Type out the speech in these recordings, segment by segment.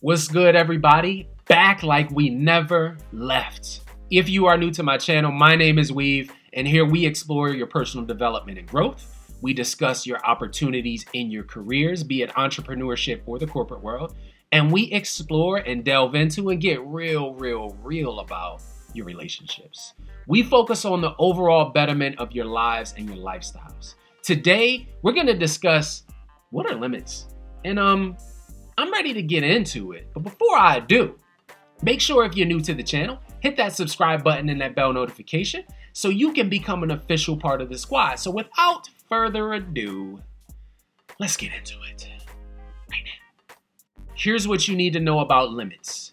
What's good, everybody? Back like we never left. If you are new to my channel, my name is Weav, and here we explore your personal development and growth. We discuss your opportunities in your careers, be it entrepreneurship or the corporate world, and we explore and delve into and get real about your relationships. We focus on the overall betterment of your lives and your lifestyles. Today, we're going to discuss what are limits, and I'm ready to get into it. But before I do, make sure if you're new to the channel, hit that subscribe button and that bell notification so you can become an official part of the squad. So without further ado, let's get into it right now. Here's what you need to know about limits.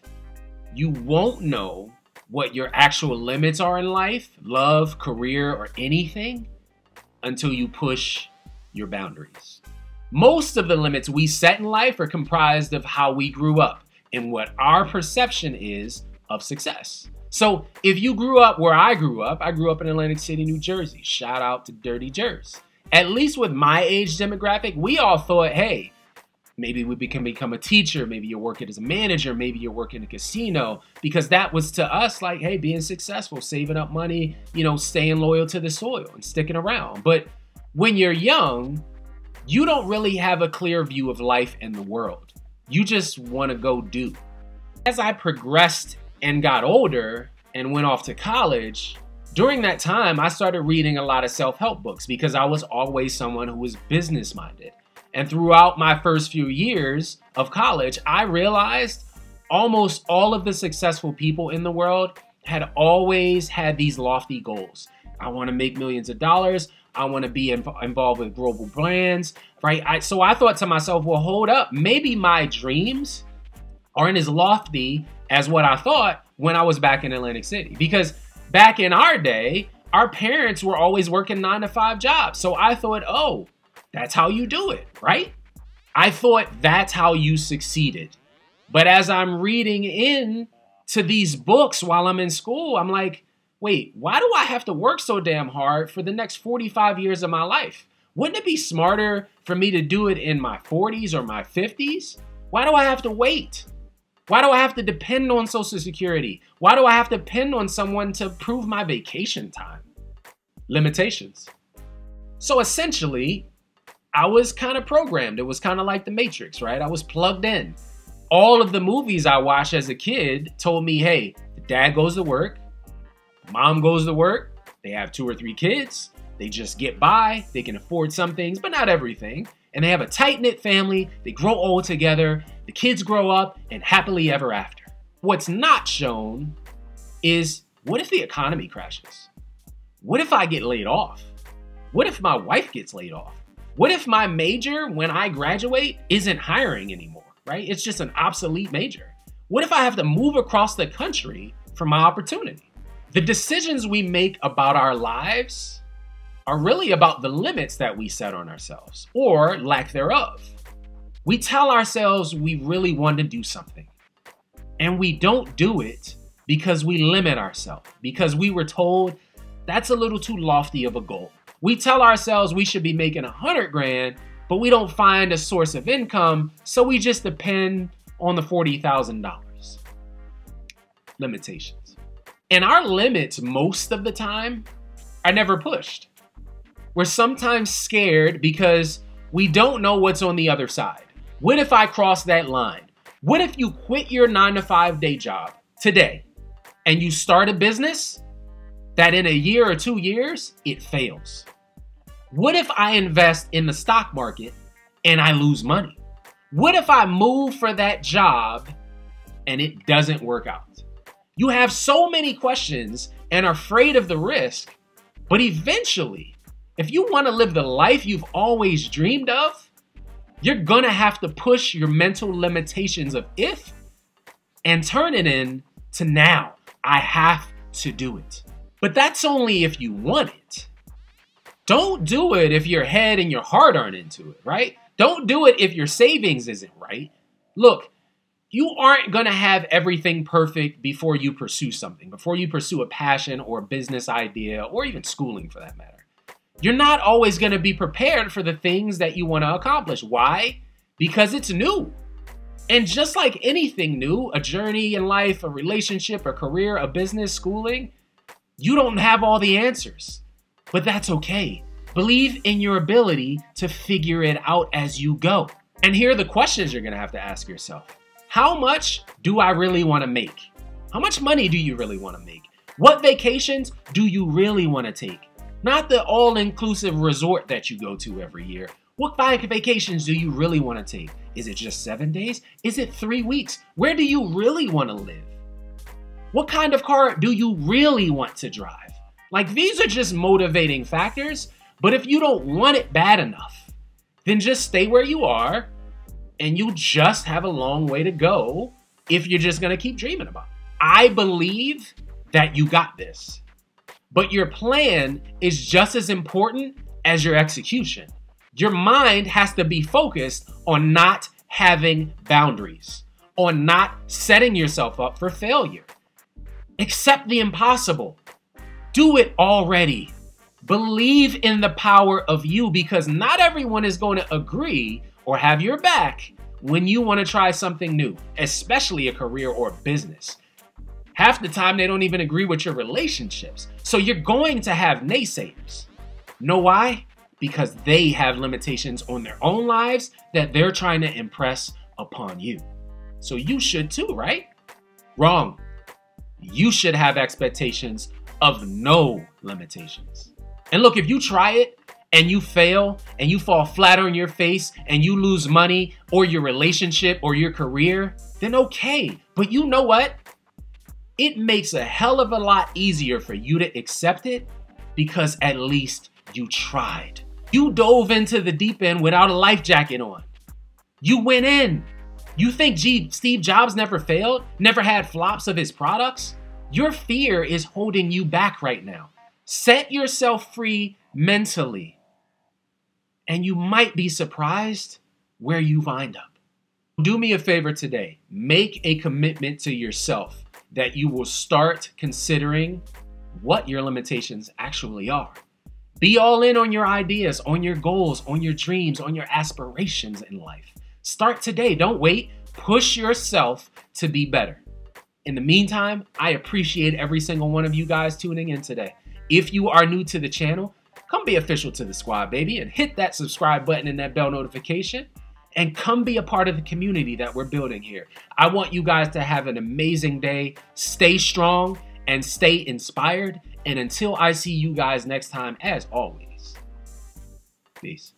You won't know what your actual limits are in life, love, career, or anything until you push your boundaries. Most of the limits we set in life are comprised of how we grew up and what our perception is of success. So if you grew up where I grew up in Atlantic City, New Jersey. Shout out to Dirty Jersey. At least with my age demographic, we all thought, hey, maybe we can become a teacher, maybe you're working as a manager, maybe you're working in a casino, because that was to us like, hey, being successful, saving up money, staying loyal to the soil and sticking around. But when you're young, you don't really have a clear view of life and the world. You just want to go do. As I progressed and got older and went off to college, during that time, I started reading a lot of self-help books because I was always someone who was business-minded. And throughout my first few years of college, I realized almost all of the successful people in the world had always had these lofty goals. I want to make millions of dollars. I want to be involved with global brands, right? So I thought to myself, well, hold up. Maybe my dreams aren't as lofty as what I thought when I was back in Atlantic City. Because back in our day, our parents were always working 9-to-5 jobs. So I thought, oh, that's how you do it, right? I thought that's how you succeeded. But as I'm reading into these books while I'm in school, I'm like, wait, why do I have to work so damn hard for the next 45 years of my life? Wouldn't it be smarter for me to do it in my 40s or my 50s? Why do I have to wait? Why do I have to depend on Social Security? Why do I have to depend on someone to prove my vacation time? Limitations. So essentially, I was kind of programmed. It was kind of like the Matrix, right? I was plugged in. All of the movies I watched as a kid told me, hey, the dad goes to work, mom goes to work, they have 2 or 3 kids, they just get by, they can afford some things, but not everything. And they have a tight-knit family, they grow old together, the kids grow up, and happily ever after. What's not shown is, what if the economy crashes? What if I get laid off? What if my wife gets laid off? What if my major, when I graduate, isn't hiring anymore, right? It's just an obsolete major. What if I have to move across the country for my opportunity? The decisions we make about our lives are really about the limits that we set on ourselves, or lack thereof. We tell ourselves we really want to do something, and we don't do it because we limit ourselves, because we were told that's a little too lofty of a goal. We tell ourselves we should be making 100 grand, but we don't find a source of income, so we just depend on the $40,000. Limitations. And our limits, most of the time, are never pushed. We're sometimes scared because we don't know what's on the other side. What if I cross that line? What if you quit your 9-to-5 day job today and you start a business that in a year or 2 years, it fails? What if I invest in the stock market and I lose money? What if I move for that job and it doesn't work out? You have so many questions and are afraid of the risk, but eventually, if you want to live the life you've always dreamed of, you're gonna have to push your mental limitations of if and turn it into now. I have to do it. But that's only if you want it. Don't do it if your head and your heart aren't into it, right? Don't do it if your savings isn't right. Look, you aren't going to have everything perfect before you pursue something, before you pursue a passion or a business idea or even schooling for that matter. You're not always going to be prepared for the things that you want to accomplish. Why? Because it's new. And just like anything new, a journey in life, a relationship, a career, a business, schooling, you don't have all the answers, but that's okay. Believe in your ability to figure it out as you go. And here are the questions you're gonna have to ask yourself. How much do I really wanna make? How much money do you really wanna make? What vacations do you really wanna take? Not the all-inclusive resort that you go to every year. What vacations do you really wanna take? Is it just 7 days? Is it 3 weeks? Where do you really wanna live? What kind of car do you really want to drive? Like, these are just motivating factors, but if you don't want it bad enough, then just stay where you are and you just have a long way to go if you're just gonna keep dreaming about it. I believe that you got this, but your plan is just as important as your execution. Your mind has to be focused on not having boundaries, on not setting yourself up for failure. Accept the impossible. Do it already. Believe in the power of you, because not everyone is going to agree or have your back when you want to try something new, especially a career or a business. Half the time, they don't even agree with your relationships. So you're going to have naysayers. Know why? Because they have limitations on their own lives that they're trying to impress upon you. So you should too, right? Wrong. You should have expectations of no limitations. And look, if you try it and you fail and you fall flat on your face and you lose money or your relationship or your career, then okay. But you know what? It makes a hell of a lot easier for you to accept it because at least you tried. You dove into the deep end without a life jacket on. You went in. You think Steve Jobs never failed, never had flops of his products? Your fear is holding you back right now. Set yourself free mentally, and you might be surprised where you wind up. Do me a favor today. Make a commitment to yourself that you will start considering what your limitations actually are. Be all in on your ideas, on your goals, on your dreams, on your aspirations in life. Start today. Don't wait. Push yourself to be better. In the meantime, I appreciate every single one of you guys tuning in today. If you are new to the channel, come be official to the squad, baby, and hit that subscribe button and that bell notification, and come be a part of the community that we're building here. I want you guys to have an amazing day. Stay strong and stay inspired. And until I see you guys next time, as always, peace.